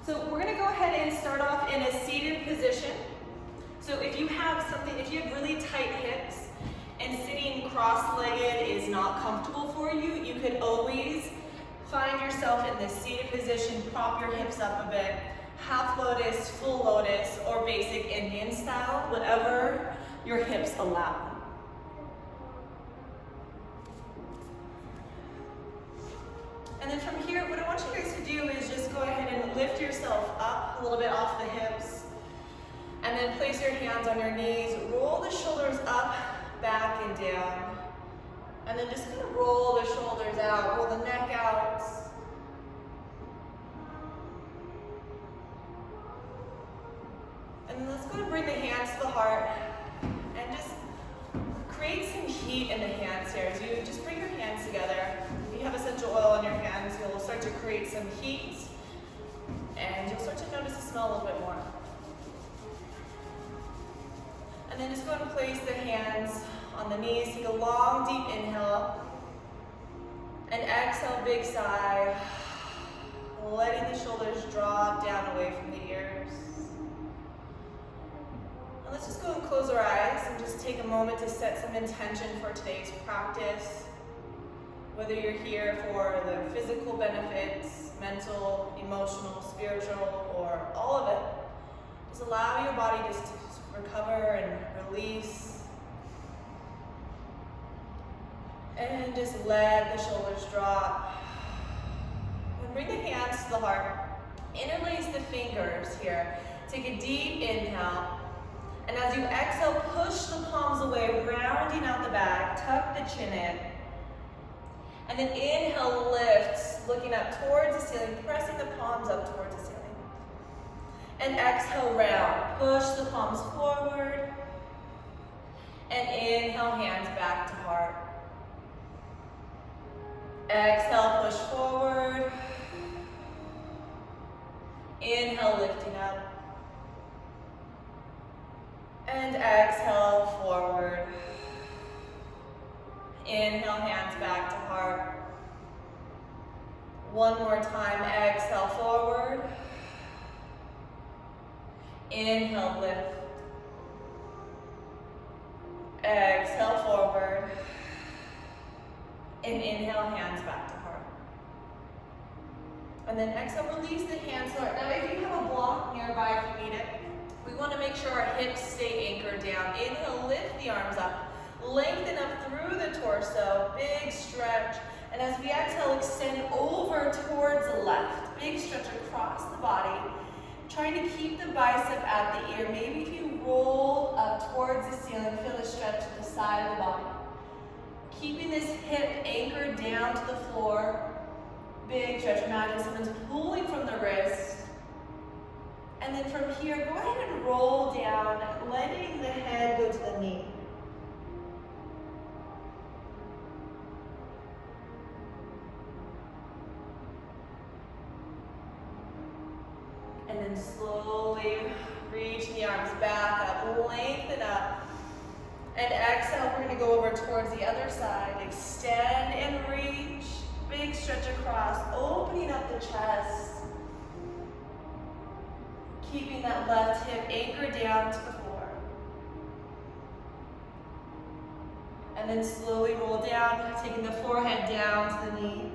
So we're gonna go ahead and start off in a seated position. So if you have really tight hips and sitting cross-legged is not comfortable for you, you could always find yourself in this seated position, prop your hips up a bit, half lotus, full lotus, or basic Indian style, whatever your hips allow. And then from here, what I want you guys to do is just go ahead and lift yourself up a little bit off the hips. And then place your hands on your knees, roll the shoulders up, back, and down. And then just kind of roll the shoulders out, roll the neck out. And then let's go and bring the hands to the heart and just create some heat in the hands here. As you just bring your hands together, if you have essential oil in your hands, you'll start to create some heat and you'll start to notice the smell a little bit more. And then just go and place the hands on the knees. Take a long, deep inhale. And exhale, big sigh. Letting the shoulders drop down away from the ears. And let's just go and close our eyes and just take a moment to set some intention for today's practice. Whether you're here for the physical benefits, mental, emotional, spiritual, or all of it, just allow your body just to recover and release. And just let the shoulders drop. And bring the hands to the heart. Interlace the fingers here. Take a deep inhale. And as you exhale, push the palms away, rounding out the back. Tuck the chin in. And then inhale, lift, looking up towards the ceiling, pressing the palms up towards the ceiling. And exhale, round. Push the palms forward. And inhale, hands back to heart. Exhale, push forward. Inhale, lifting up. And exhale, forward. Inhale, hands back to heart. One more time, exhale, forward. Inhale, lift. Exhale, forward. And inhale, hands back to heart. And then exhale, release the hands to heart. Now if you have a block nearby, if you need it, we want to make sure our hips stay anchored down. Inhale, lift the arms up. Lengthen up through the torso, big stretch. And as we exhale, extend over towards the left. Big stretch across the body. Trying to keep the bicep at the ear. Maybe if you roll up towards the ceiling, feel the stretch to the side of the body. Keeping this hip anchored down to the floor. Big stretch. Imagine someone's pulling from the wrist. And then from here, go ahead and roll down, letting the head go to the knee. And then slowly reach the arms back up, lengthen up. And exhale, we're going to go over towards the other side. Extend and reach. Big stretch across, opening up the chest. Keeping that left hip anchored down to the floor. And then slowly roll down, taking the forehead down to the knee.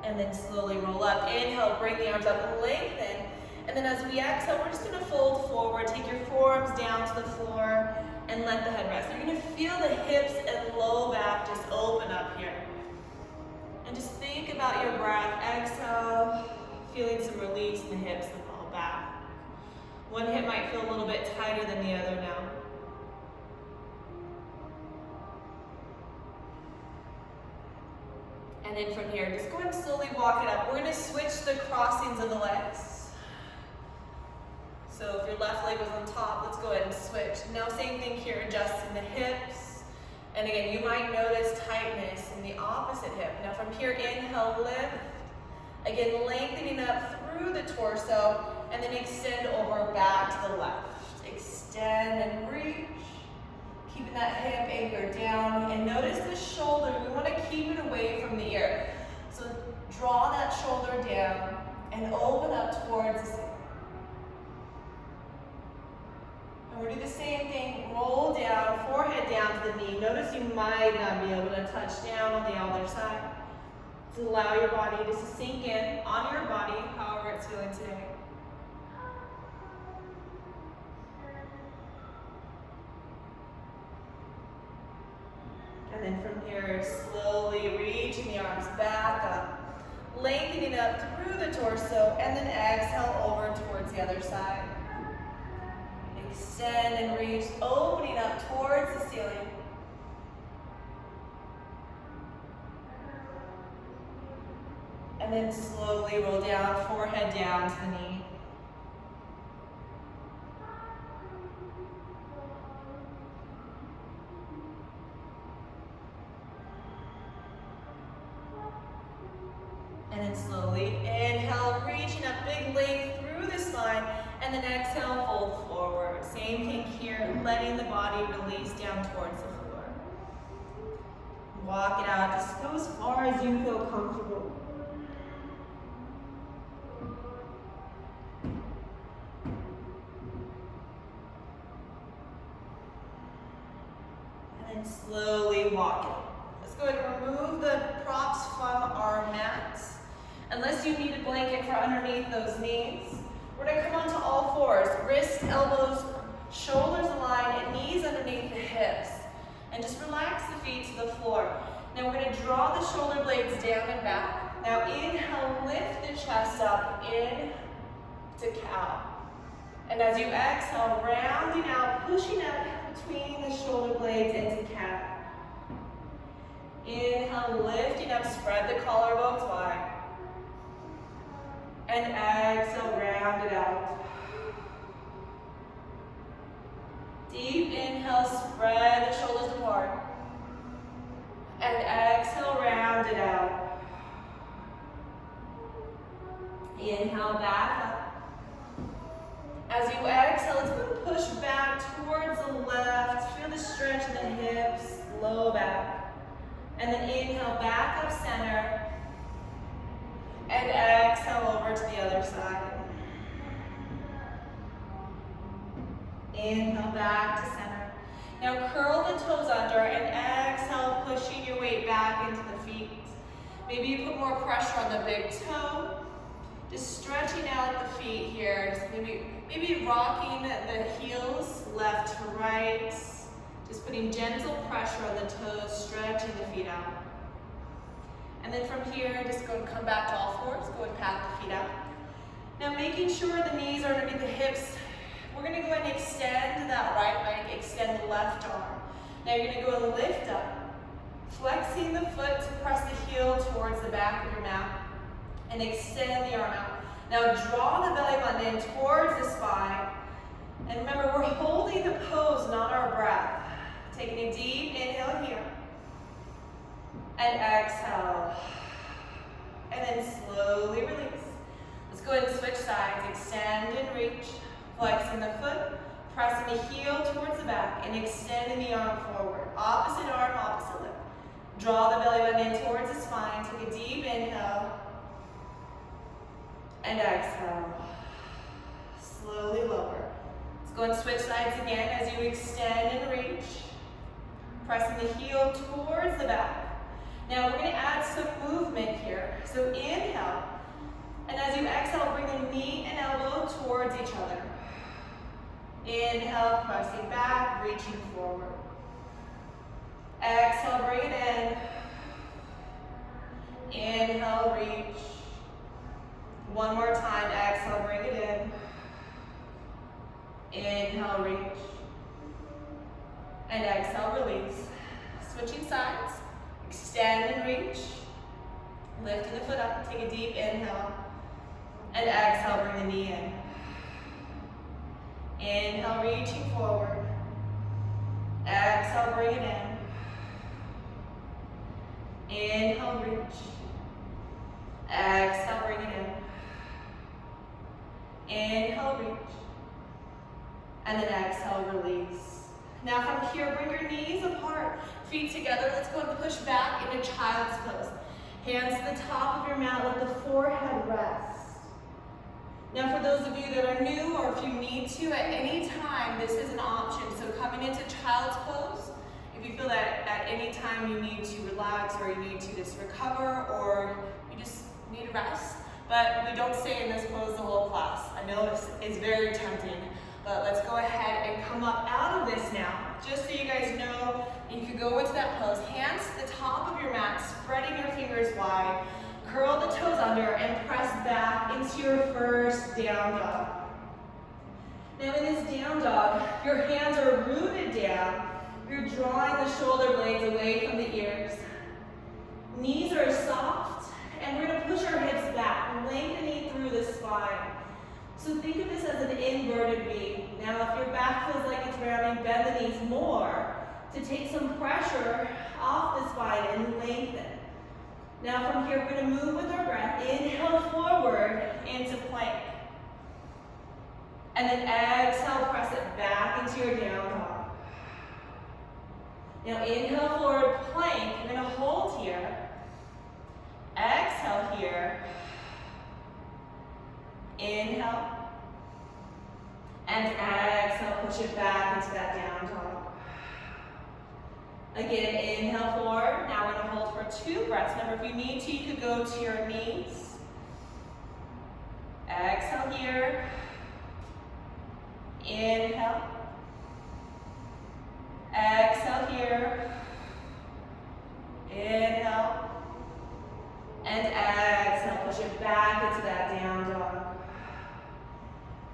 And then slowly roll up. Inhale, bring the arms up, lengthen. And then as we exhale, we're just gonna fold forward. Take your forearms down to the floor and let the head rest. You're gonna feel the hips and low back just open up here. And just think about your breath. Exhale, feeling some release in the hips and low back. One hip might feel a little bit tighter than the other now. And then from here, just go ahead and slowly walk it up. We're gonna switch the crossings of the legs. So if your left leg was on top, let's go ahead and switch. Now same thing here, adjusting the hips. And again, you might notice tightness in the opposite hip. Now from here, inhale, lift. Again, lengthening up through the torso, and then extend over back to the left. Extend and reach. Keeping that hip anchored down, and notice the shoulder, we want to keep it away from the ear. So draw that shoulder down and open up towards the ceiling. And we'll do the same thing, roll down, forehead down to the knee. Notice you might not be able to touch down on the other side. To allow your body just to sink in on your body, however it's feeling today. And then from here, slowly reaching the arms back up, lengthening up through the torso, and then exhale over towards the other side. Extend and reach, opening up towards the ceiling. And then slowly roll down, forehead down to the knee. And then slowly inhale, reaching up, big length through the spine, and then exhale, fold forward. Same thing here, letting the body release down towards the floor. Walk it out, just go as far as you feel comfortable. And then slowly walk it. Let's go ahead and remove the props from our mats. Unless you need a blanket for underneath those knees, we're going to come onto all fours. Wrists, elbows, shoulders aligned, and knees underneath the hips. And just relax the feet to the floor. Now we're going to draw the shoulder blades down and back. Now inhale, lift the chest up, in to cow. And as you exhale, rounding out, pushing up between the shoulder blades into cat. Inhale, lifting up, spread the collarbones wide. And exhale, round it out. Deep inhale, spread the shoulders apart. And exhale, round it out. Inhale, back up. As you exhale, let's go and push back towards the left. Feel the stretch in the hips, low back. And then inhale, back up center. And exhale over to the other side. Inhale, back to center. Now curl the toes under and exhale, pushing your weight back into the feet. Maybe you put more pressure on the big toe. Just stretching out the feet here. Just maybe rocking the heels left to right. Just putting gentle pressure on the toes, stretching the feet out. And then from here, just go and come back to all fours. Go and pat the feet out. Now making sure the knees are underneath the hips. We're going to go ahead and extend that right leg, extend the left arm. Now you're going to go and lift up, flexing the foot to press the heel towards the back of your mat, and extend the arm out. Now draw the belly button in towards the spine. And remember, we're holding the pose, not our breath. Taking a deep inhale here. And exhale. And then slowly release. Let's go ahead and switch sides. Extend and reach. Flexing the foot. Pressing the heel towards the back. And extending the arm forward. Opposite arm, opposite leg. Draw the belly button in towards the spine. Take a deep inhale. And exhale. Slowly lower. Let's go and switch sides again as you extend and reach. Pressing the heel towards the back. Now we're going to add some movement here. So inhale. And as you exhale, bring the knee and elbow towards each other. Inhale, pressing back, reaching forward. Exhale, bring it in. Inhale, reach. One more time, exhale, bring it in. Inhale, reach. And exhale, release. Switching sides. Extend and reach. Lifting the foot up, take a deep inhale. And exhale, bring the knee in. Inhale, reaching forward. Exhale, bring it in. Inhale, reach. Exhale, bring it in. Inhale, reach. And then exhale, release. Now from here, bring your your knees apart, feet together. Let's go and push back into child's pose. Hands to the top of your mat, let the forehead rest. Now for those of you that are new, or if you need to at any time, this is an option. So coming into child's pose, if you feel that at any time you need to relax or you need to just recover or you just need a rest, but we don't stay in this pose the whole class. I know it's very tempting, but let's go ahead and come up out of this now. Just so you guys know, you can go into that pose. Hands to the top of your mat, spreading your fingers wide. Curl the toes under and press back into your first down dog. Now in this down dog, your hands are rooted down. You're drawing the shoulder blades away from the ears. Knees are soft, and we're going to push our hips back, lengthening through the spine. So think of this as an inverted V. Now if your back feels like it's rounding, bend the knees more to take some pressure off the spine and lengthen. Now from here, we're going to move with our breath. Inhale forward into plank. And then exhale, press it back into your down dog. Now inhale forward, plank. You're going to hold here. Exhale here. Inhale. And exhale, push it back into that down dog. Again, inhale forward. Now we're going to hold for 2 breaths. Remember, if you need to, you could go to your knees. Exhale here. Inhale. Exhale here. Inhale. And exhale. Push it back into that down dog.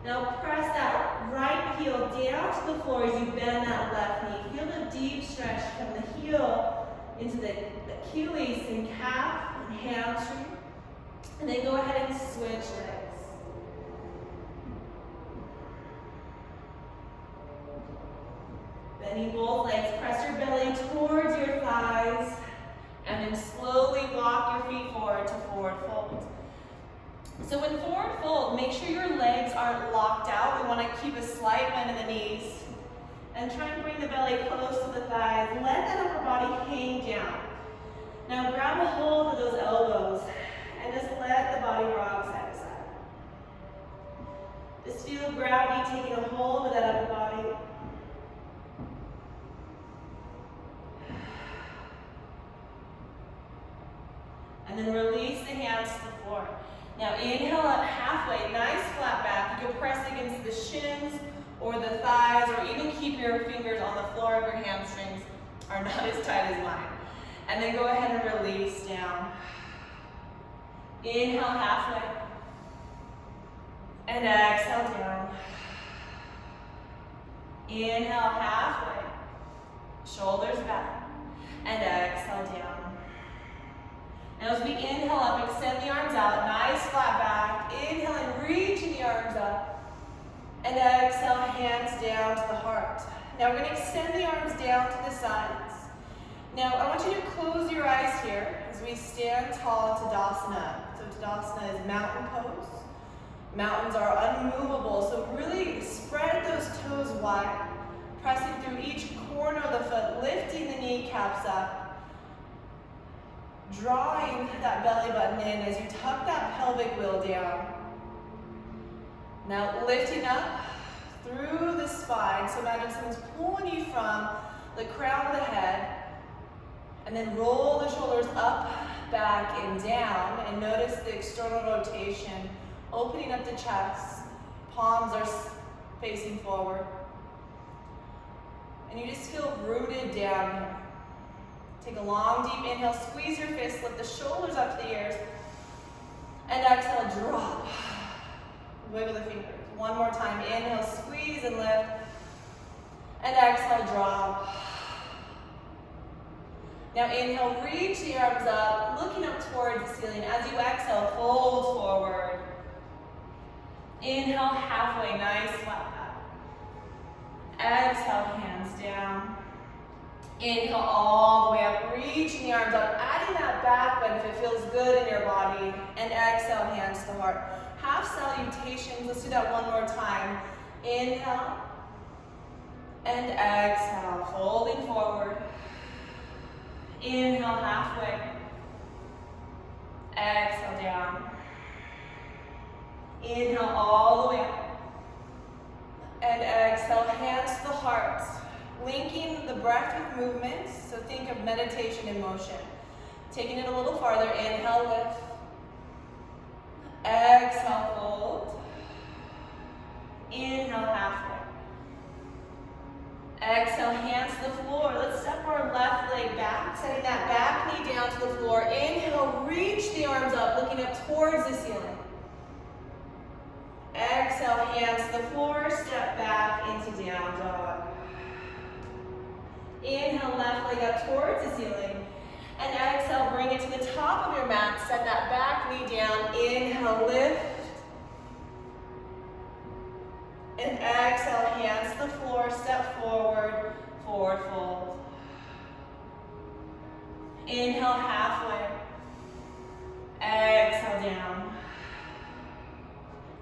Now press that right heel down to the floor as you bend that left knee. Feel the deep stretch from the heel into the Achilles and calf and hamstring. And then go ahead and switch legs. Bending both legs, press your belly towards your thighs, and then slowly walk your feet forward to forward fold. So when forward fold, make sure your legs aren't locked out. We want to keep a slight bend in the knees. And try and bring the belly close to the thighs. Let that upper body hang down. Now grab a hold of those elbows and just let the body rock side to side. Just feel gravity taking a hold of that upper body. And then release the hands to the floor. Now inhale up halfway, nice flat back. You can press against the shins or the thighs, or even keep your fingers on the floor if your hamstrings are not as tight as mine. And then go ahead and release down. Inhale halfway. And exhale down. Inhale halfway. Shoulders back. And exhale down. Now as we inhale up, extend the arms out, nice flat back. Inhale and reaching the arms up. And exhale, hands down to the heart. Now we're going to extend the arms down to the sides. Now I want you to close your eyes here as we stand tall in Tadasana. So Tadasana is mountain pose. Mountains are unmovable, so really spread those toes wide. Pressing through each corner of the foot, lifting the kneecaps up. Drawing that belly button in as you tuck that pelvic wheel down. Now lifting up through the spine. So imagine someone's pulling you from the crown of the head. And then roll the shoulders up, back, and down. And notice the external rotation. Opening up the chest. Palms are facing forward. And you just feel rooted down here. Take a long, deep inhale. Squeeze your fists. Lift the shoulders up to the ears. And exhale, drop. Wiggle the fingers. One more time. Inhale, squeeze and lift. And exhale, drop. Now inhale, reach the arms up, looking up towards the ceiling. As you exhale, fold forward. Inhale, halfway, nice flat back. Exhale, hands down. Inhale all the way up, reaching the arms up, adding that back bend if it feels good in your body. And exhale, hands to the heart. Half salutations, let's do that one more time. Inhale. And exhale, folding forward. Inhale, halfway. Exhale, down. Inhale all the way up. And exhale, hands to the heart. Linking the breath with movement, so think of meditation in motion. Taking it a little farther, inhale, lift. Exhale, fold. Inhale, halfway. Exhale, hands to the floor. Let's step our left leg back, setting that back knee down to the floor. Inhale, reach the arms up, looking up towards the ceiling. Exhale, hands to the floor, step back into down dog. Inhale, left leg up towards the ceiling. And exhale, bring it to the top of your mat. Set that back knee down. Inhale, lift. And exhale, hands to the floor, step forward, forward fold. Inhale, halfway. Exhale, down.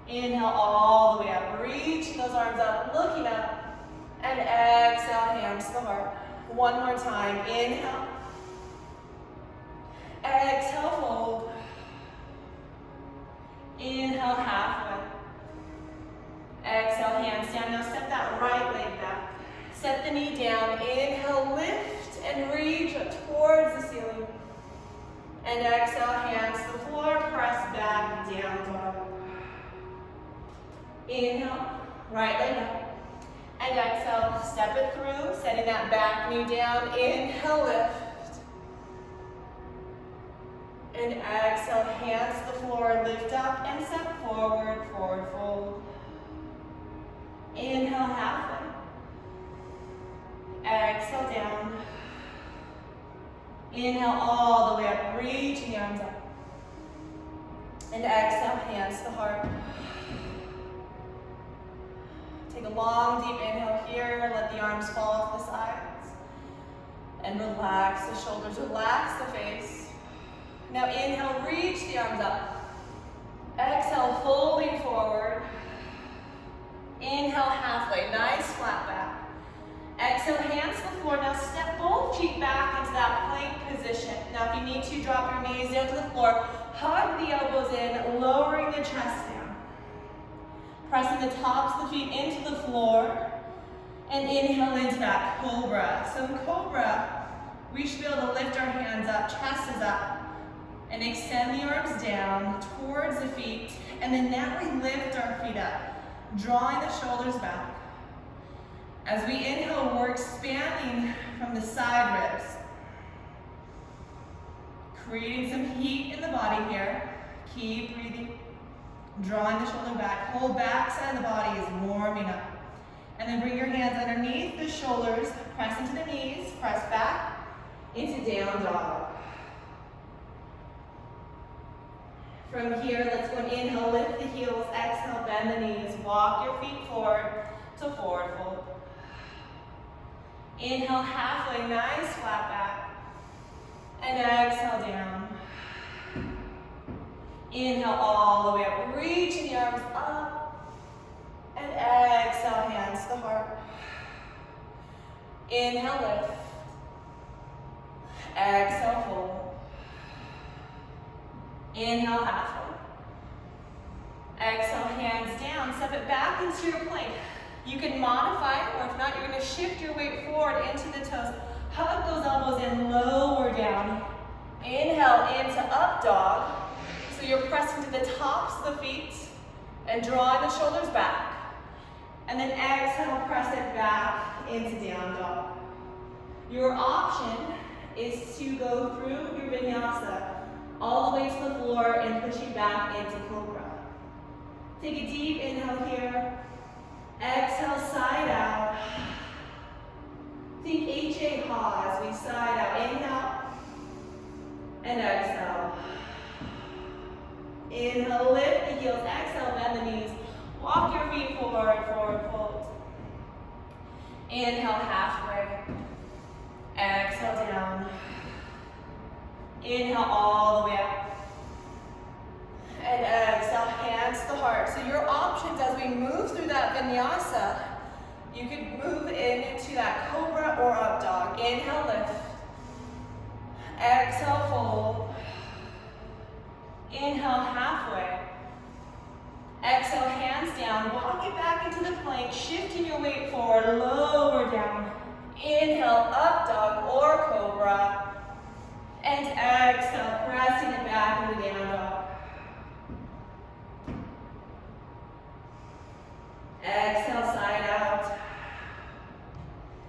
Inhale all the way up. Reaching those arms up, looking up. And exhale, hands to the heart. One more time. Inhale. Exhale, fold. Inhale, halfway. Exhale, hands down. Now step that right leg back. Set the knee down. Inhale, lift and reach up towards the ceiling. And exhale, hands to the floor. Press back, down dog. Inhale, right leg up. And exhale, step it through, setting that back knee down. Inhale, lift. And exhale, hands to the floor, lift up and step forward, forward fold. Inhale, halfway. Exhale, down. Inhale all the way up, reaching the arms up. And exhale, hands to the heart. Take a long, deep inhale here. Let the arms fall to the sides. And relax the shoulders, relax the face. Now inhale, reach the arms up. Exhale, folding forward. Inhale, halfway, nice flat back. Exhale, hands to the floor. Now step both feet back into that plank position. Now if you need to, drop your knees down to the floor. Hug the elbows in, lowering the chest down. Pressing the tops of the feet into the floor. And inhale into that cobra. So in cobra, we should be able to lift our hands up, chest is up. And extend the arms down towards the feet. And then now we lift our feet up, drawing the shoulders back. As we inhale, we're expanding from the side ribs. Creating some heat in the body here. Keep breathing. Drawing the shoulder back. Whole back side of the body is warming up. And then bring your hands underneath the shoulders. Press into the knees. Press back into down dog. From here, let's go and inhale, lift the heels. Exhale, bend the knees. Walk your feet forward to forward fold. Inhale, halfway, nice flat back. And exhale, down. Inhale all the way up, reaching the arms up. And exhale, hands to the heart. Inhale, lift. Exhale, fold. Inhale, halfway. Exhale, hands down. Step it back into your plank. You can modify it, or if not, you're going to shift your weight forward into the toes. Hug those elbows in, lower down. Inhale into up dog. So you're pressing to the tops of the feet and drawing the shoulders back. And then exhale, press it back into down dog. Your option is to go through your vinyasa all the way to the floor and push you back into cobra. Take a deep inhale here. Exhale, side out. Think H-A-ha as we side out. Inhale and exhale. Inhale, lift the heels. Exhale, bend the knees. Walk your feet forward, forward fold. Inhale, halfway. Exhale, down. Inhale all the way up. And exhale, hands to the heart. So your options as we move through that vinyasa, You could move into that cobra or up dog. Inhale, lift. Exhale, fold. Inhale, halfway. Exhale, hands down. Walk it back into the plank, shifting your weight forward, lower down. Inhale, up dog or cobra. And exhale, pressing it back into down dog. Exhale, side out.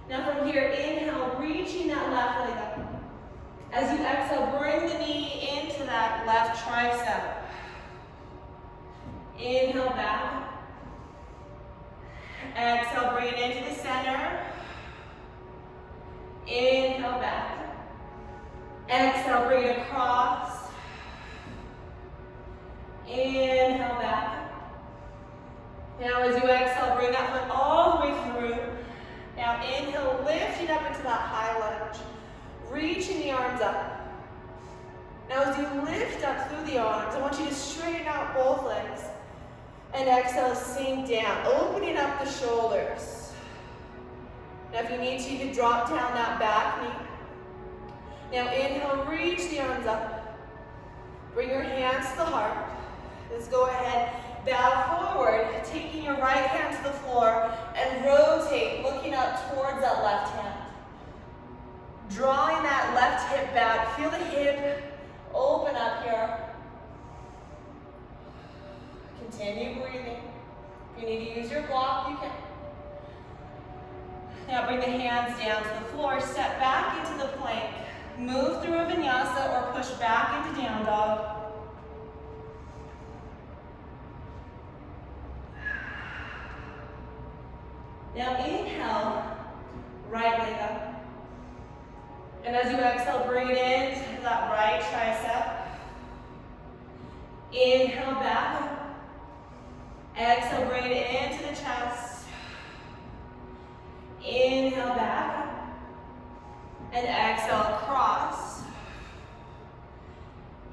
Now from here, inhale, reaching that left leg up. As you exhale, bring the knee into that left tricep. Inhale back. Exhale, bring it into the center. Inhale back. Exhale, bring it across. Inhale back. Now as you exhale, bring that foot all the way through. Now inhale, lifting up into that high lunge. Reaching the arms up. Now as you lift up through the arms, I want you to straighten out both legs. And exhale, sink down, opening up the shoulders. Now if you need to, you can drop down that back knee. Now inhale, reach the arms up. Bring your hands to the heart. Let's go ahead, bow forward, taking your right hand to the floor and rotate, looking up towards that left hand. Drawing that left hip back, feel the hip open up here. Continue breathing. If you need to use your block, you can. Now bring the hands down to the floor, step back into the plank. Move through a vinyasa or push back into down dog. Now inhale, right leg up. And as you exhale, bring it into that right tricep. Inhale back. Exhale, bring it into the chest. Inhale back. And exhale, cross.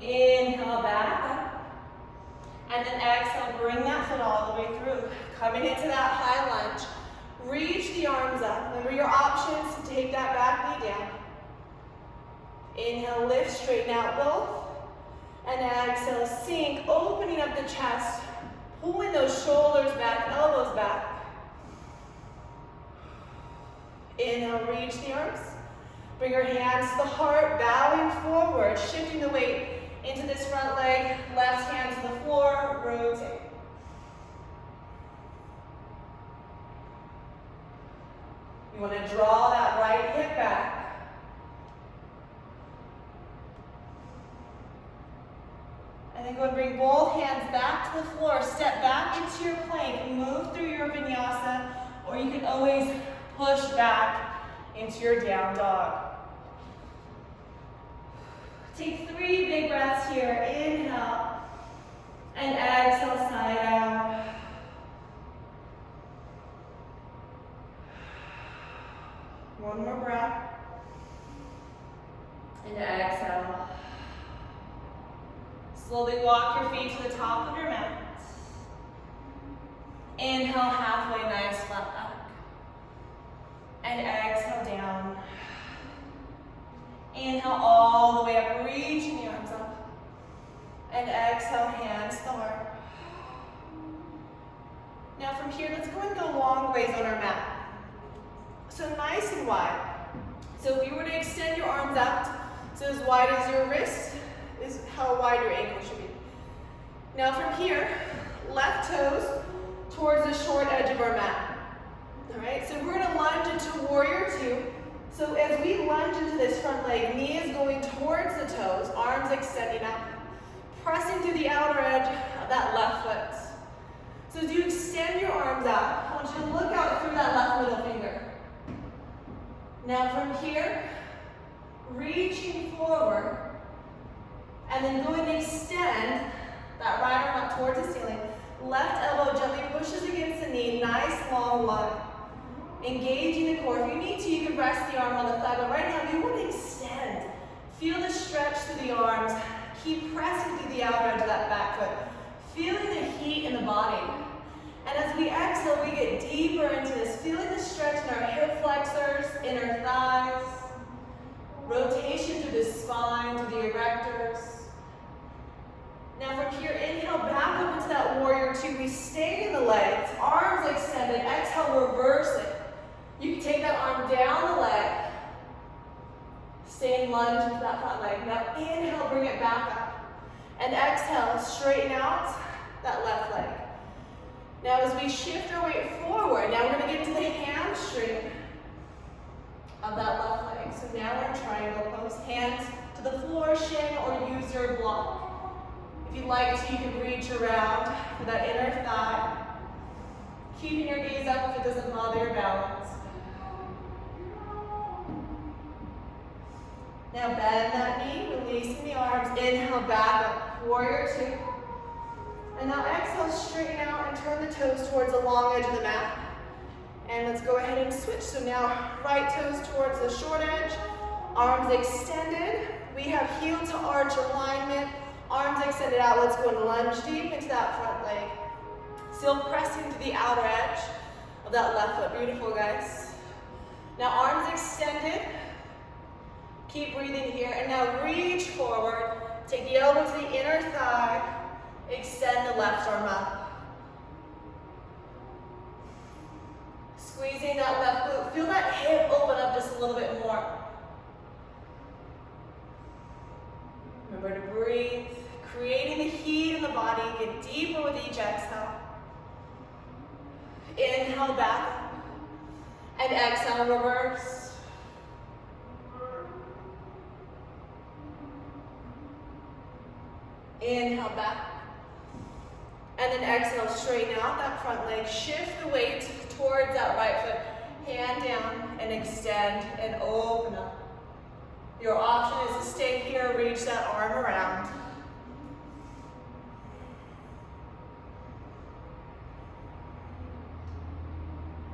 Inhale back. And then exhale, bring that foot all the way through. Coming into that high lunge. Reach the arms up. Remember your options to take that back knee down. Inhale, lift, straighten out both. And exhale, sink, opening up the chest. Pulling those shoulders back, elbows back. Inhale, reach the arms. Bring your hands to the heart, bowing forward, shifting the weight into this front leg, left hand to the floor, rotate. You want to draw that right hip back. And then go and bring both hands back to the floor, step back into your plank, move through your vinyasa, or you can always push back into your down dog. Take 3 big breaths here. Inhale and exhale, side out. One more breath. And exhale. Slowly walk your feet to the top of your mat. Inhale, halfway, nice flat back. And exhale down. Inhale all the way up, reaching the arms up. And exhale, hands to the heart. Now from here, let's go and go long ways on our mat. So nice and wide. So if you were to extend your arms out, so as wide as your wrist is how wide your ankle should be. Now from here, left toes towards the short edge of our mat. All right, so we're gonna lunge into warrior 2. So as we lunge into this front leg, knee is going towards the toes, arms extending up, pressing through the outer edge of that left foot. So as you extend your arms out, I want you to look out through that left middle finger. Now from here, reaching forward, and then going to extend that right arm up towards the ceiling. Left elbow gently pushes against the knee, nice long lunge. Engaging the core. If you need to, you can rest the arm on the thigh, but right now you want to extend. Feel the stretch through the arms. Keep pressing through the outer edge of that back foot. Feeling the heat in the body. And as we exhale, we get deeper into this, feeling the stretch in our hip flexors, inner thighs, rotation through the spine, through the erectors. Now from here, inhale back up into that warrior two. We stay in the legs, arms extended. Exhale, reverse it. You can take that arm down the leg. Stay in lunge with that front leg. Now inhale, bring it back up. And exhale, straighten out that left leg. Now as we shift our weight forward, now we're going to get to the hamstring of that left leg. So now we're in triangle pose. Hands to the floor, shin, or use your block. If you'd like to, you can reach around for that inner thigh. Keeping your gaze up if it doesn't bother your balance. Now bend that knee, releasing the arms. Inhale back up, warrior two. And now exhale, straighten out and turn the toes towards the long edge of the mat. And let's go ahead and switch. So now right toes towards the short edge, arms extended. We have heel to arch alignment, arms extended out. Let's go and lunge deep into that front leg. Still pressing to the outer edge of that left foot. Beautiful, guys. Now arms extended. Keep breathing here. And now reach forward. Take the elbow to the inner thigh. Extend the left arm up. Squeezing that left glute. Feel that hip open up just a little bit more. Remember to breathe. Creating the heat in the body. Get deeper with each exhale. Inhale back. And exhale, reverse. Inhale back. And then exhale, straighten out that front leg. Shift the weight towards that right foot. Hand down and extend and open up. Your option is to stay here, reach that arm around.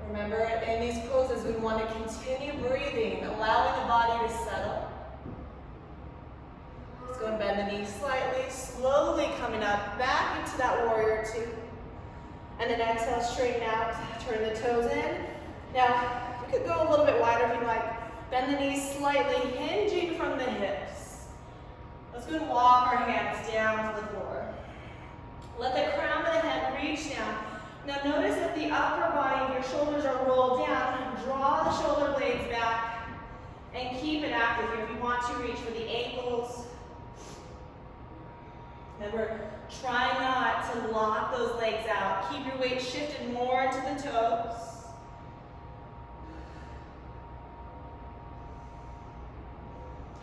Remember, in these poses, we want to continue breathing, allowing the body to settle. Let's go and bend the knees slightly, slowly coming up, back into that warrior two. And then exhale, straighten out, turn the toes in. Now, you could go a little bit wider if you like. Bend the knees slightly, hinging from the hips. Let's go and walk our hands down to the floor. Let the crown of the head reach down. Now notice that the upper body of your shoulders are rolled down. Draw the shoulder blades back and keep it active here. If you want to, reach for the ankles. Remember, try not to lock those legs out. Keep your weight shifted more into the toes.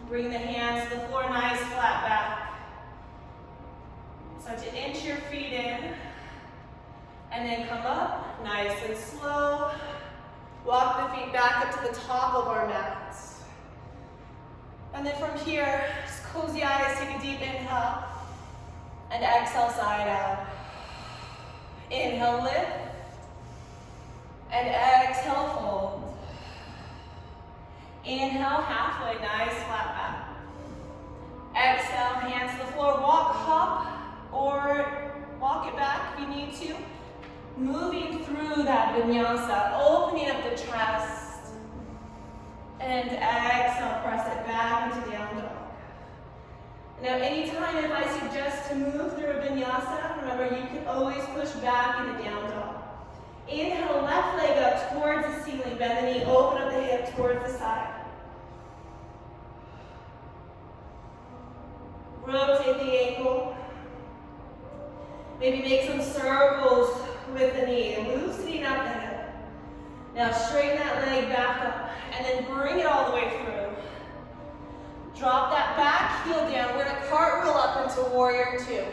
Bring the hands to the floor, nice flat back. Start to inch your feet in. And then come up, nice and slow. Walk the feet back up to the top of our mats. And then from here, just close the eyes, take a deep inhale. And exhale, side out. Inhale, lift. And exhale, fold. Inhale, halfway, nice flat back. Exhale, hands to the floor. Walk, hop, or walk it back if you need to. Moving through that vinyasa, opening up the chest. And exhale, press it back into down dog. Now, anytime if I suggest to move through a vinyasa, remember you can always push back into down dog. Inhale, left leg up towards the ceiling. Bend the knee, open up the hip towards the side. Rotate the ankle. Maybe make some circles with the knee, loosening up the hip. Now straighten that leg back up and then bring it all the way through. Drop that back heel down. We're gonna cartwheel up into warrior two.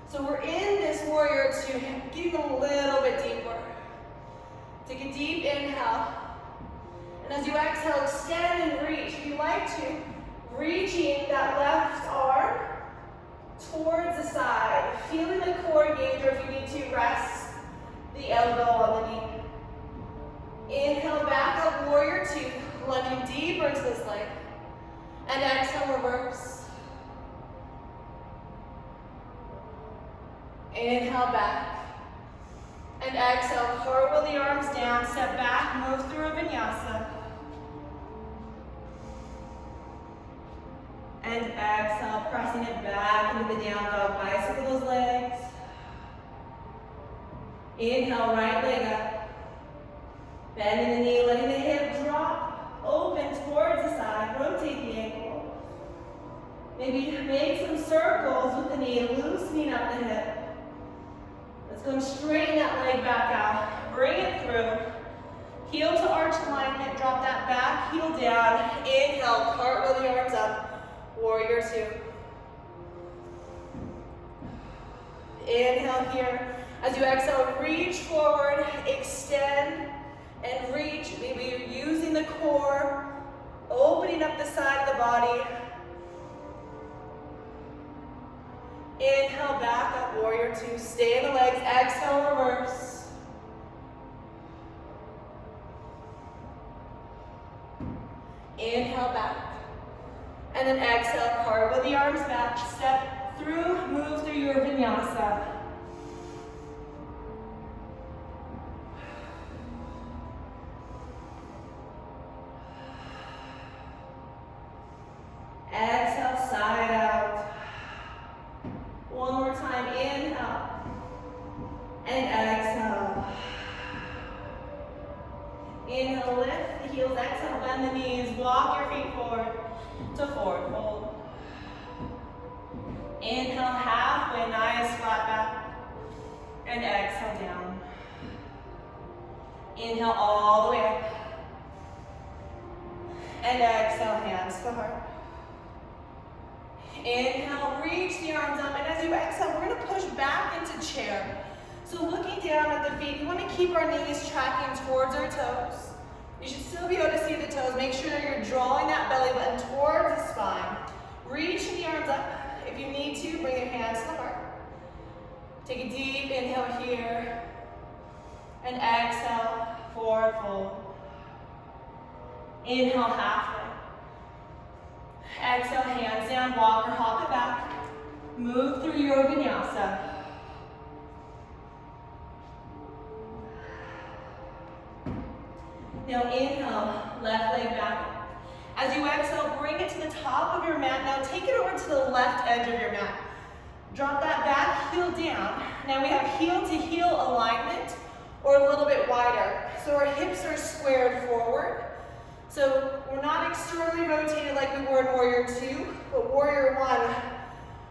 So we're in this warrior two, getting a little bit deeper. Take a deep inhale. And as you exhale, extend and reach. If you like to, reaching that left arm towards the side. Feeling the core engage, or if you need to, rest the elbow on the knee. Inhale, back up, warrior two. Lunging deeper into this leg. And exhale, reverse. Inhale, back. And exhale, cartwheel the arms down, step back, move through a vinyasa. And exhale, pressing it back into the down dog, bicycle those legs. Inhale, right leg up. Bending the knee, letting the hip drop, open towards the side, rotate the ankle. Maybe make some circles with the knee, loosening up the hip. Let's go and straighten that leg back out. Bring it through. Heel to arch alignment, drop that back heel down. Inhale, cartwheel the arms up, warrior two. Inhale here. As you exhale, reach forward, extend, and reach. Maybe you're using the core, opening up the side of the body. Inhale, back up, warrior two. Stay in the legs, exhale, reverse. Inhale, back. And then exhale, cartwheel the arms back. Step through, move through your vinyasa. Exhale, side out. One more time, inhale. And exhale. Inhale, lift the heels, exhale, bend the knees, walk your feet forward to forward fold. Inhale, halfway, nice flat back. And exhale, down. Inhale, all the way up. And exhale, hands to heart. Inhale, reach the arms up, and as you exhale, we're going to push back into chair. So looking down at the feet, we want to keep our knees tracking towards our toes. You should still be able to see the toes. Make sure that you're drawing that belly button towards the spine. Reach the arms up. If you need to, bring your hands to the heart. Take a deep inhale here, and exhale, forward fold. Inhale, halfway. Exhale, hands down, walk or hop it back. Move through your vinyasa. Now inhale, left leg back. As you exhale, bring it to the top of your mat. Now take it over to the left edge of your mat. Drop that back heel down. Now we have heel to heel alignment, or a little bit wider. So our hips are squared forward. So we're not externally rotated like we were in warrior two, but warrior one,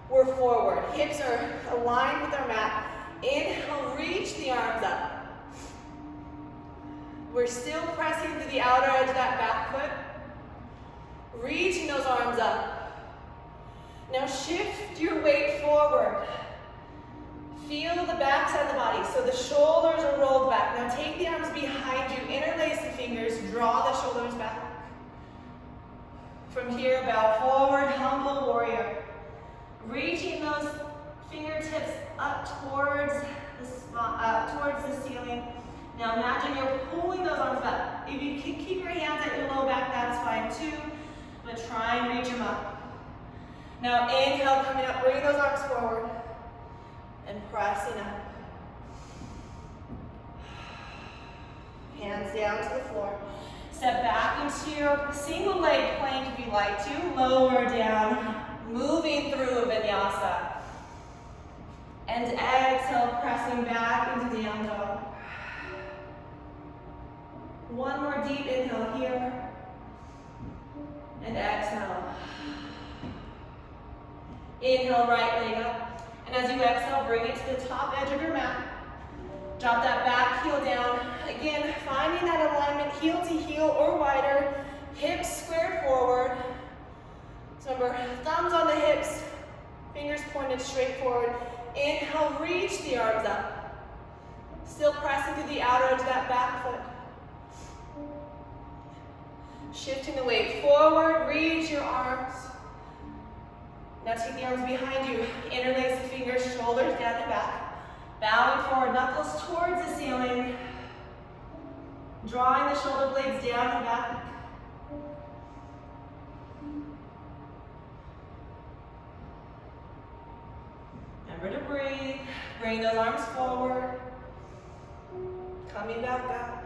we're forward. Hips are aligned with our mat. Inhale, reach the arms up. We're still pressing through the outer edge of that back foot. Reaching those arms up. Now shift your weight forward. Feel the back side of the body. So the shoulders are rolled back. Now take the arms behind you, interlace the fingers, draw the shoulders back. From here, bow forward, humble warrior. Reaching those fingertips up towards the ceiling. Now imagine you're pulling those arms up. If you can keep your hands at your low back, that's fine too, but try and reach them up. Now inhale, coming up, bring those arms forward and pressing up. Hands down to the floor. Step back into your single leg plank if you like to. Lower down, moving through a vinyasa. And exhale, pressing back into down dog. One more deep inhale here. And exhale. Inhale, right leg up. And as you exhale, bring it to the top edge of your mat. Drop that back heel down. Again, finding that alignment, heel to heel or wider. Hips squared forward. So remember, thumbs on the hips, fingers pointed straight forward. Inhale, reach the arms up. Still pressing through the outer edge of that back foot. Shifting the weight forward, reach your arms. Now take the arms behind you, interlace the fingers, shoulders down and back. Bowing forward, knuckles towards the ceiling. Drawing the shoulder blades down and back. Remember to breathe. Bring those arms forward. Coming back up.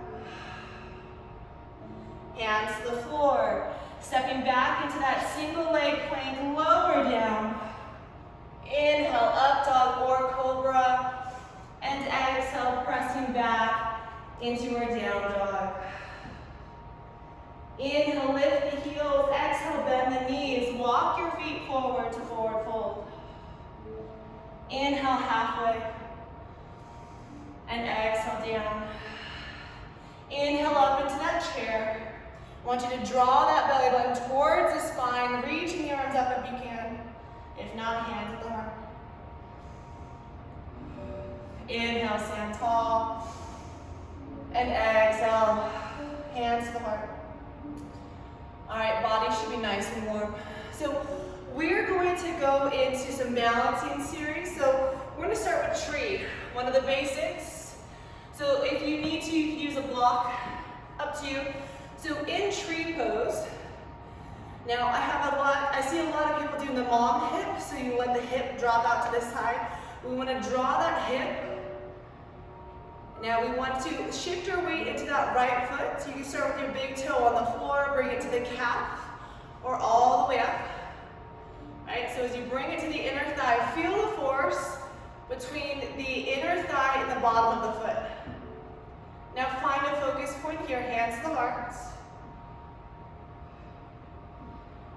Hands to the floor. Stepping back into that single leg plank, lower down. Inhale, up dog or cobra. And exhale, pressing back into our down dog. Inhale, lift the heels. Exhale, bend the knees. Walk your feet forward to forward fold. Inhale, halfway. And exhale, down. Inhale up into that chair. I want you to draw that belly button towards the spine, reaching the arms up if you can. If not, hands at the heart. Inhale, stand tall. And exhale, hands to the heart. All right, body should be nice and warm. So we're going to go into some balancing series. So we're going to start with tree, one of the basics. So if you need to, you can use a block, up to you. So in tree pose, now I see a lot of people doing the mom hip, so you let the hip drop out to the side. We want to draw that hip. Now we want to shift our weight into that right foot. So you can start with your big toe on the floor, bring it to the calf, or all the way up. All right, so as you bring it to the inner thigh, feel the force between the inner thigh and the bottom of the foot. Now find a focus point here, hands to the heart.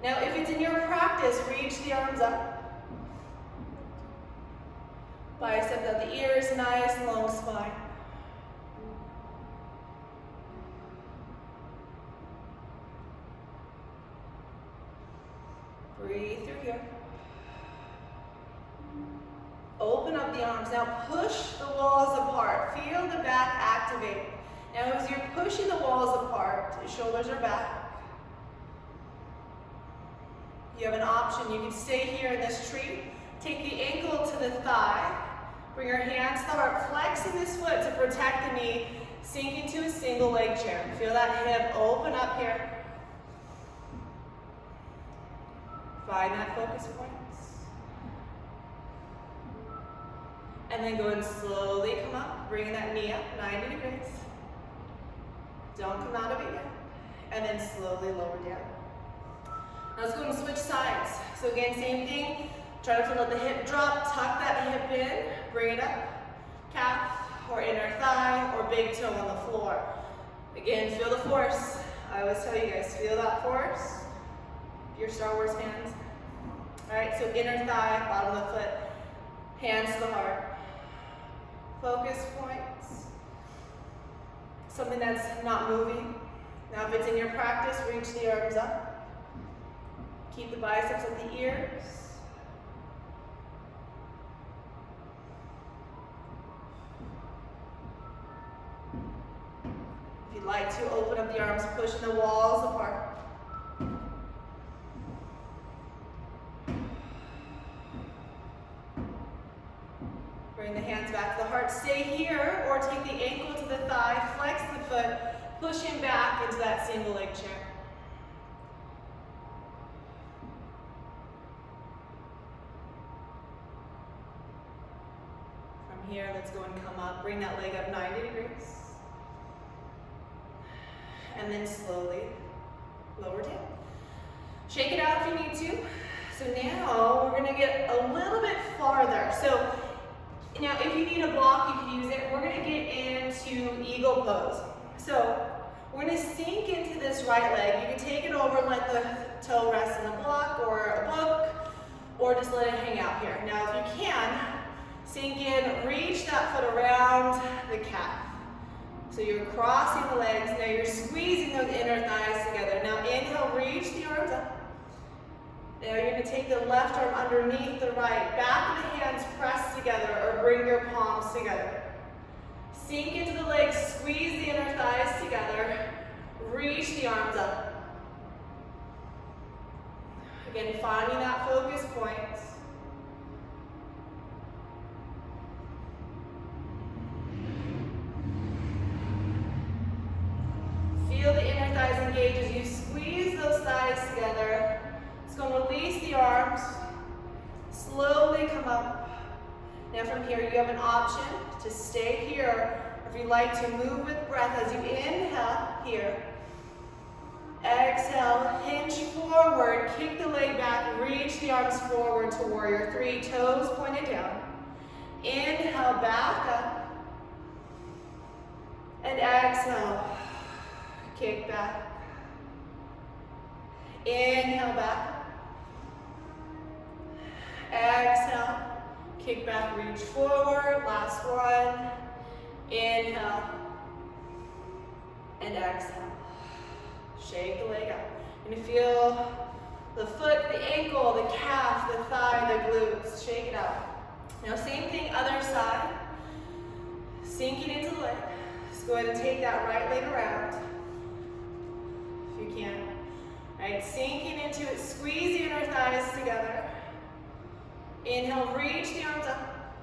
Now if it's in your practice, reach the arms up. Bicep out the ears, nice long spine. Breathe through here. Open up the arms. Now push the walls apart. Feel the back activate. Now as you're pushing the walls apart, your shoulders are back. You have an option. You can stay here in this tree. Take the ankle to the thigh. Bring your hands to the heart. Flexing this foot to protect the knee. Sink into a single leg chair. Feel that hip open up here. Find that focus point. And then go and slowly come up, bring that knee up, 90 degrees. Don't come out of it yet. And then slowly lower down. Now let's go and switch sides. So again, same thing. Try not to let the hip drop, tuck that hip in, bring it up. Calf or inner thigh or big toe on the floor. Again, feel the force. I always tell you guys, feel that force. Your Star Wars fans. All right, so inner thigh, bottom of the foot, hands to the heart. Focus points. Something that's not moving. Now if it's in your practice, reach the arms up. Keep the biceps at the ears. If you'd like to, open up the arms, pushing the walls apart. Bring the hands back to the heart. Stay here or take the ankle to the thigh, flex the foot, pushing back into that single leg chair. From here, let's go and come up. Bring that leg up 90 degrees. And then slowly lower down. Shake it out if you need to. So now we're going to get a little bit farther. So now if you need a block, you can use it. We're going to get into eagle pose. So we're going to sink into this right leg. You can take it over and let the toe rest in a block or a book, or just let it hang out here. Now if you can, sink in, reach that foot around the calf. So you're crossing the legs. Now you're squeezing those inner thighs together. Now inhale, reach the arms up. Now you're going to take the left arm underneath the right. Back of the hands press together or bring your palms together. Sink into the legs, squeeze the inner thighs together. Reach the arms up. Again, finding that focus point. Feel the inner thighs engage as you squeeze those thighs together. Just go and release the arms. Slowly come up. Now from here you have an option to stay here If you like to move with breath as you inhale here. Exhale, hinge forward, kick the leg back, reach the arms forward to warrior three, toes pointed down. Inhale, back up. And exhale, kick back. Inhale, back. Exhale, kick back, reach forward. Last one. Inhale. And exhale. Shake the leg up. You're gonna feel the foot, the ankle, the calf, the thigh, the glutes. Shake it out. Now same thing, other side. Sinking into the leg. Just go ahead and take that right leg around. If you can. All right, sinking into it. Squeeze the inner thighs together. Inhale, reach the arms up.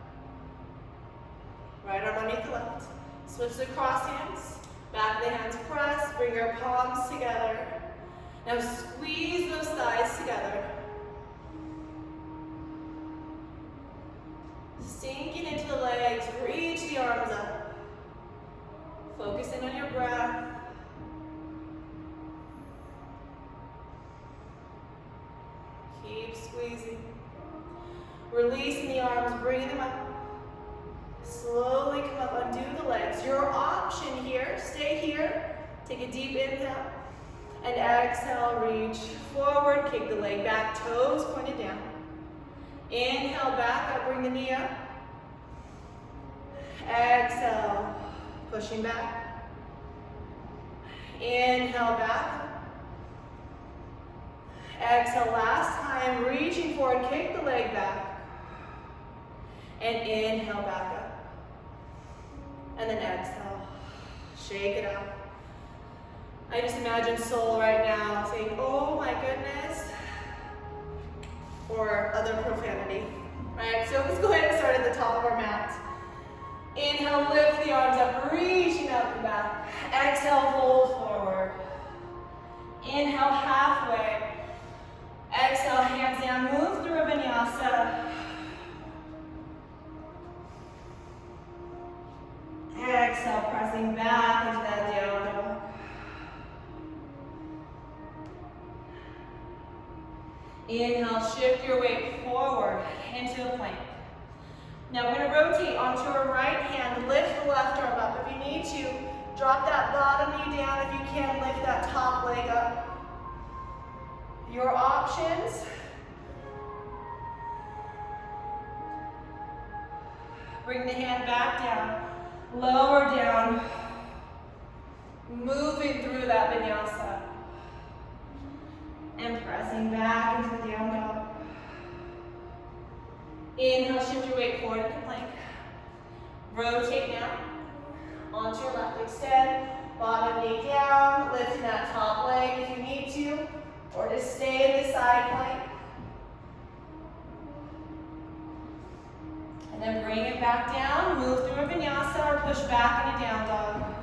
Right arm underneath the left. Switch to cross hands. Back of the hands press, bring your palms together. Now squeeze those thighs together. Sinking into the legs, reach the arms up. Focus in on your breath. Keep squeezing. Releasing the arms, bring them up. Slowly come up, undo the legs. Your option here, stay here. Take a deep inhale. And exhale, reach forward, kick the leg back, toes pointed down. Inhale, back up, bring the knee up. Exhale, pushing back. Inhale, back. Exhale, last time, reaching forward, kick the leg back. And inhale, back up. And then exhale, shake it out. I just imagine soul right now saying, oh my goodness, or other profanity, right? So let's go ahead and start at the top of our mat. Inhale, lift the arms up, reaching up and back. Exhale, fold forward. Inhale, halfway. Exhale, hands down, move through a vinyasa. Exhale, pressing back into that down dog. Inhale, shift your weight forward into a plank. Now we're going to rotate onto our right hand, lift the left arm up. If you need to, drop that bottom knee down. If you can, lift that top leg up. Your options. Bring the hand back down. Lower down, moving through that vinyasa, and pressing back into the down dog. Inhale, shift your weight forward into plank. Rotate now, onto your left, extend, bottom knee down, lifting that top leg if you need to, or just stay in the side plank. And then bring it back down, move through a vinyasa or push back in a down dog.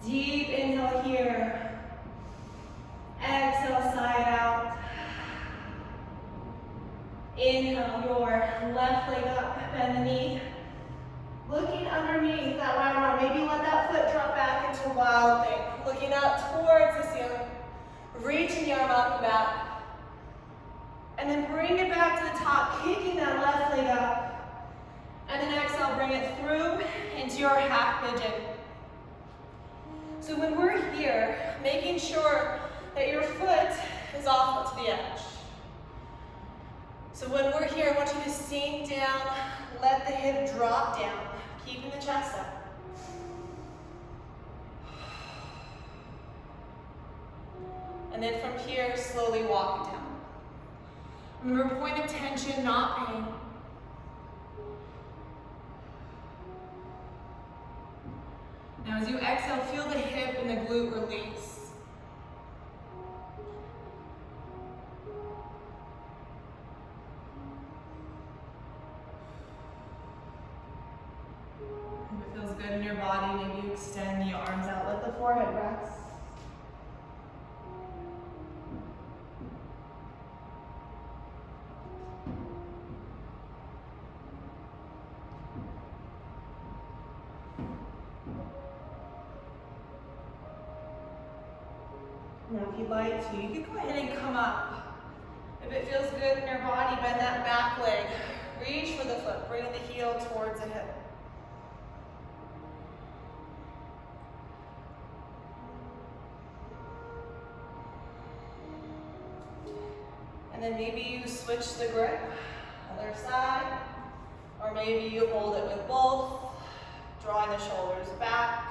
Deep inhale here. Exhale, side out. Inhale, your left leg up, bend the knee. Looking underneath that right arm, maybe let that foot drop back into a wild thing. Looking up towards the ceiling. Reaching the arm up and back. And then bring it back to the top, kicking that left leg up. And then exhale, bring it through into your half pigeon. So when we're here, making sure that your foot is off to the edge. So when we're here, I want you to sink down, let the hip drop down, keeping the chest up. And then from here, slowly walk it down. Remember, point of tension, not pain. Now as you exhale, feel the hip and the glute release. If it feels good in your body, maybe you extend the arms out, let the forehead rest. Now if you'd like to, you can go ahead and come up. If it feels good in your body, bend that back leg. Reach for the foot, bring the heel towards the hip. And then maybe you switch the grip, other side, or maybe you hold it with both, drawing the shoulders back.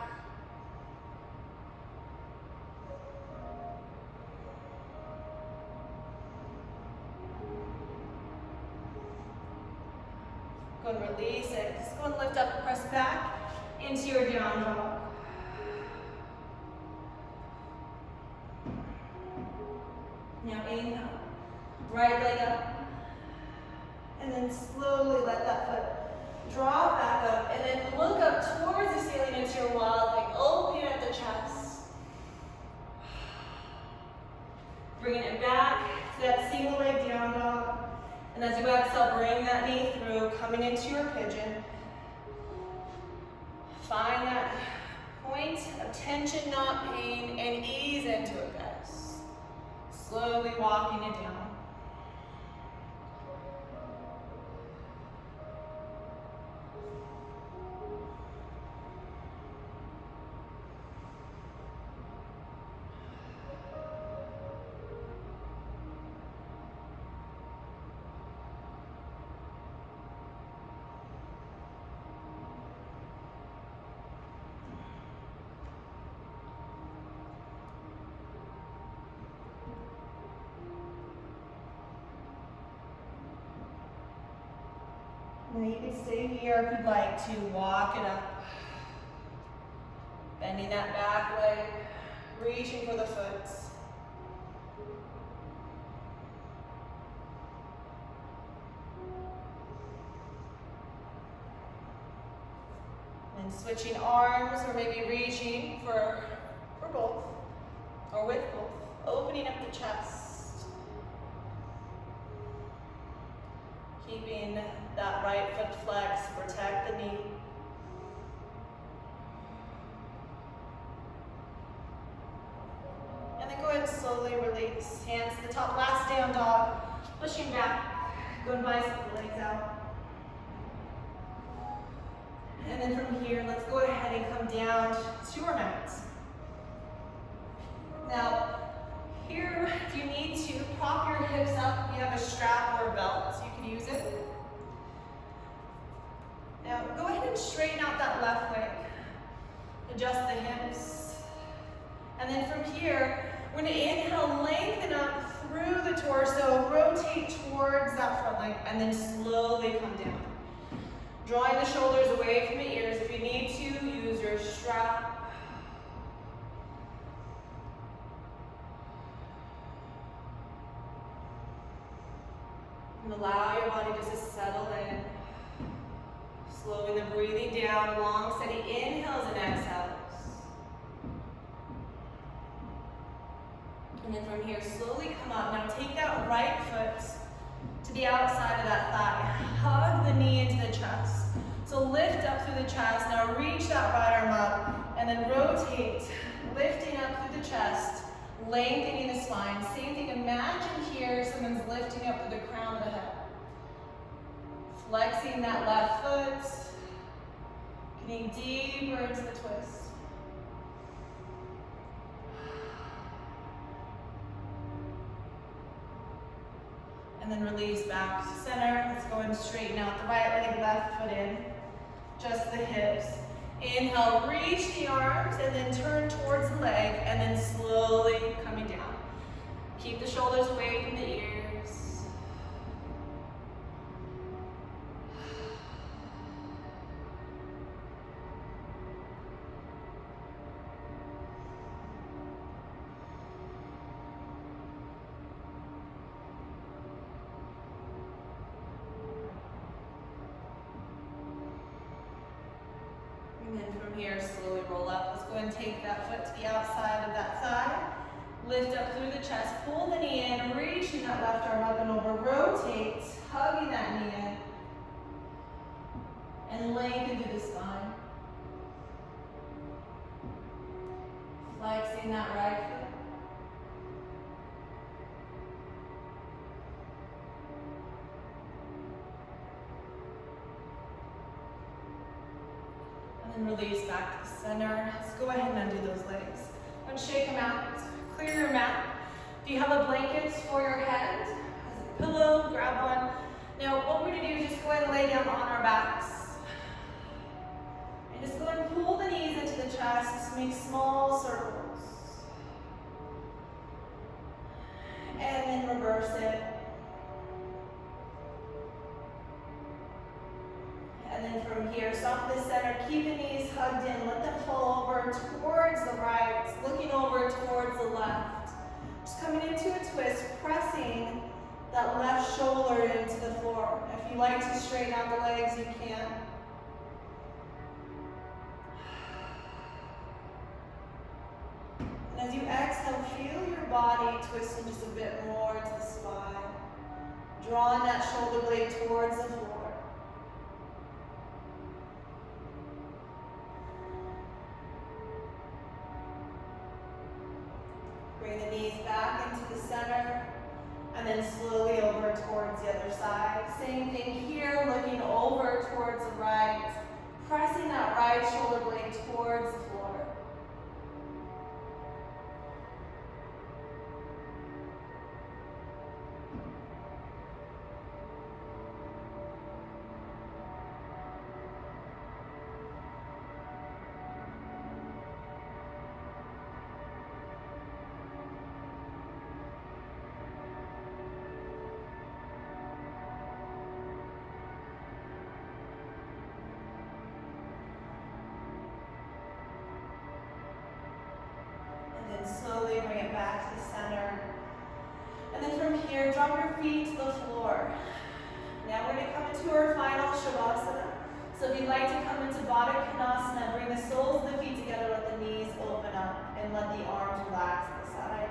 Go and release it. Just go and lift up, press back into your down dog. Now inhale, right leg up, and then slowly let that foot drop back up, and then look up towards the ceiling into your wild thing. Open at the chest. Bringing it back to that single leg down dog. And as you exhale, bring that knee through, coming into your pigeon. Find that point of tension, not pain, and ease into it, guys. Slowly walking it down. Now you can stay here if you'd like to. Walk it up. Bending that back leg, reaching for the foot. And switching arms, or maybe reaching for both, or with both. Opening up the chest. Keeping that right foot flexed, protect the knee. And then go ahead and slowly release. Hands to the top, last down dog. Pushing back, go and bicep the legs out. And then from here, let's go ahead and come down to our mats. Now, here, if you need to, prop your hips up. If you have a strap or a belt, so you can use it. Now, go ahead and straighten out that left leg. Adjust the hips. And then from here, we're going to inhale, lengthen up through the torso, rotate towards that front leg, and then slowly come down. Drawing the shoulders away from the ears. If you need to, use your strap. And allow your body just to settle in. Slowing the breathing down, long, steady inhales and exhales. And then from here, slowly come up. Now take that right foot to the outside of that thigh. Hug the knee into the chest. So lift up through the chest. Now reach that right arm up and then rotate, lifting up through the chest, lengthening the spine. Same thing, imagine here someone's lifting up through the crown of the head. Flexing that left foot, getting deeper into the twist. And then release back to center. Let's go and straighten out the right leg, left foot in. Just the hips. Inhale, reach the arms, and then turn towards the leg, and then slowly coming down. Keep the shoulders away from the ears. And then from here, slowly roll up. Let's go and take that foot to the outside of that thigh. Lift up through the chest, pull the knee in, reaching that left arm up and over. Rotate, hugging that knee in. And lengthen through the spine. Flexing that right foot. And release back to the center. Let's go ahead and undo those legs. And shake them out. Clear your mat. If you have a blanket for your head, as a pillow, grab one. Now what we're going to do is just go ahead and lay down on our backs. And just go ahead and pull the knees into the chest. Make small circles. And then reverse it. And then from here, stop the center, keep the knees hugged in, let them fall over towards the right, looking over towards the left. Just coming into a twist, pressing that left shoulder into the floor. If you like to straighten out the legs, you can. And as you exhale, feel your body twisting just a bit more to the spine, drawing that shoulder blade towards the floor. Bring the knees back into the center, and then slowly over towards the other side. Same thing here, looking over towards the right, pressing that right shoulder blade towards the floor. Slowly bring it back to the center. And then from here, drop your feet to the floor. Now we're going to come into our final Shavasana. So if you'd like to come into Baddha Konasana, bring the soles of the feet together, let the knees open up, and let the arms relax to the side.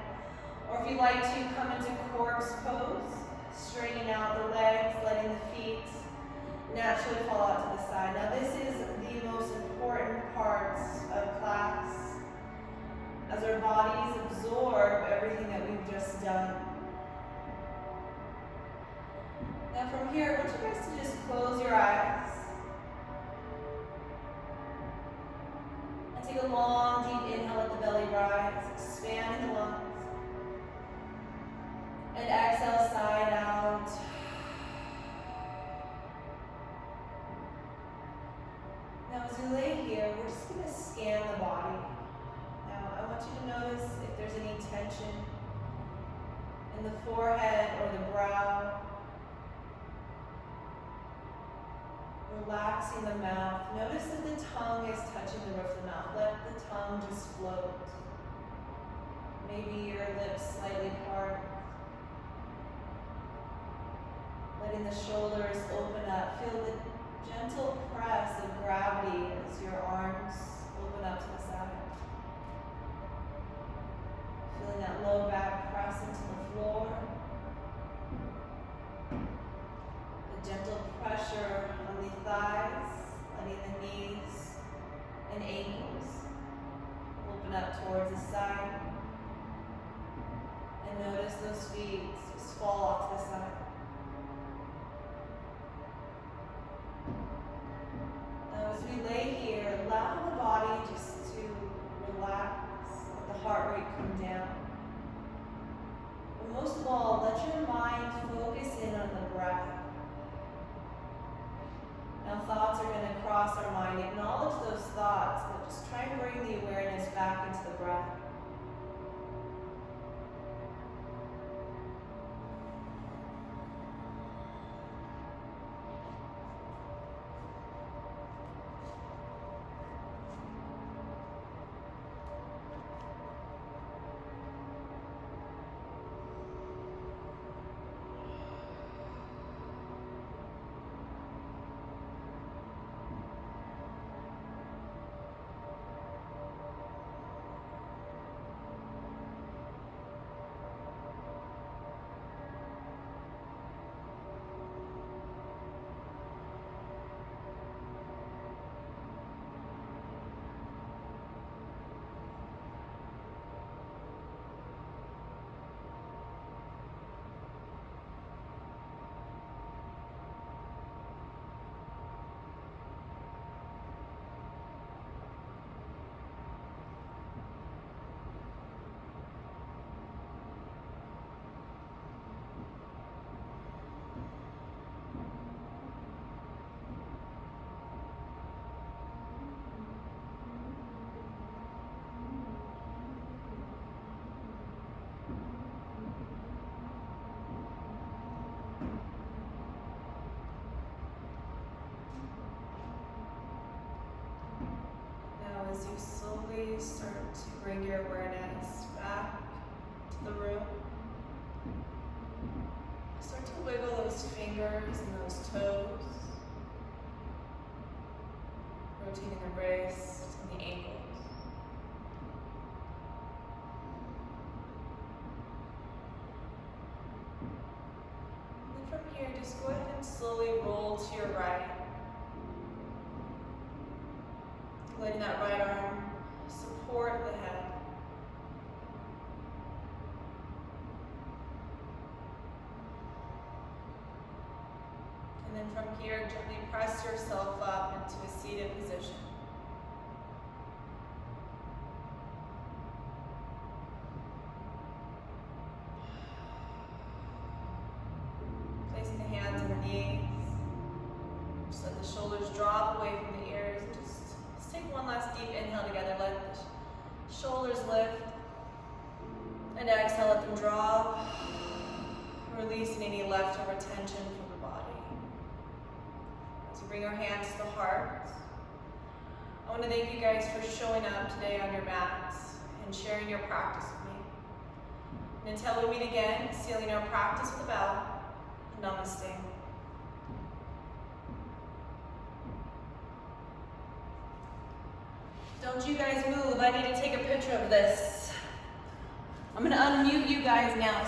Or if you'd like to come into corpse pose, straightening out the legs, letting the feet naturally fall out to the side. Now this is the most important part of class, as our bodies absorb everything that we've just done. Now from here, I want you guys to just close your eyes. And take a long, deep inhale, let the belly rise, expand the lungs. And exhale, side out. Now as you lay here, we're just going to scan the body. I want you to notice if there's any tension in the forehead or the brow. Relaxing the mouth. Notice that the tongue is touching the roof of the mouth. Let the tongue just float. Maybe your lips slightly part. Letting the shoulders open up. Feel the gentle press of gravity as your arms open up to the side. Feeling that low back press into the floor. The gentle pressure on the thighs, letting the knees and ankles open up towards the side. And notice those feet just fall off to the side. Now as we lay here, allow the body just to relax. Let the heart rate come down. But most of all, let your mind focus in on the breath. Now thoughts are going to cross our mind. Acknowledge those thoughts, but just try and bring the awareness back into the breath. fingers and those toes. Rotating the wrists and the ankles. And then from here, just go ahead and slowly roll to your right. Letting that right arm support the head. And then from here, gently press yourself up into a seated position. Placing the hands on the knees. Just let the shoulders drop away from the ears. Just take one last deep inhale together. Let the shoulders lift. And exhale, let them drop. Releasing any leftover tension from the body. As we bring our hands to the heart, I want to thank you guys for showing up today on your mats and sharing your practice with me. And until we meet again, sealing our practice with a bow. Namaste. Don't you guys move. I need to take a picture of this. I'm going to unmute you guys now.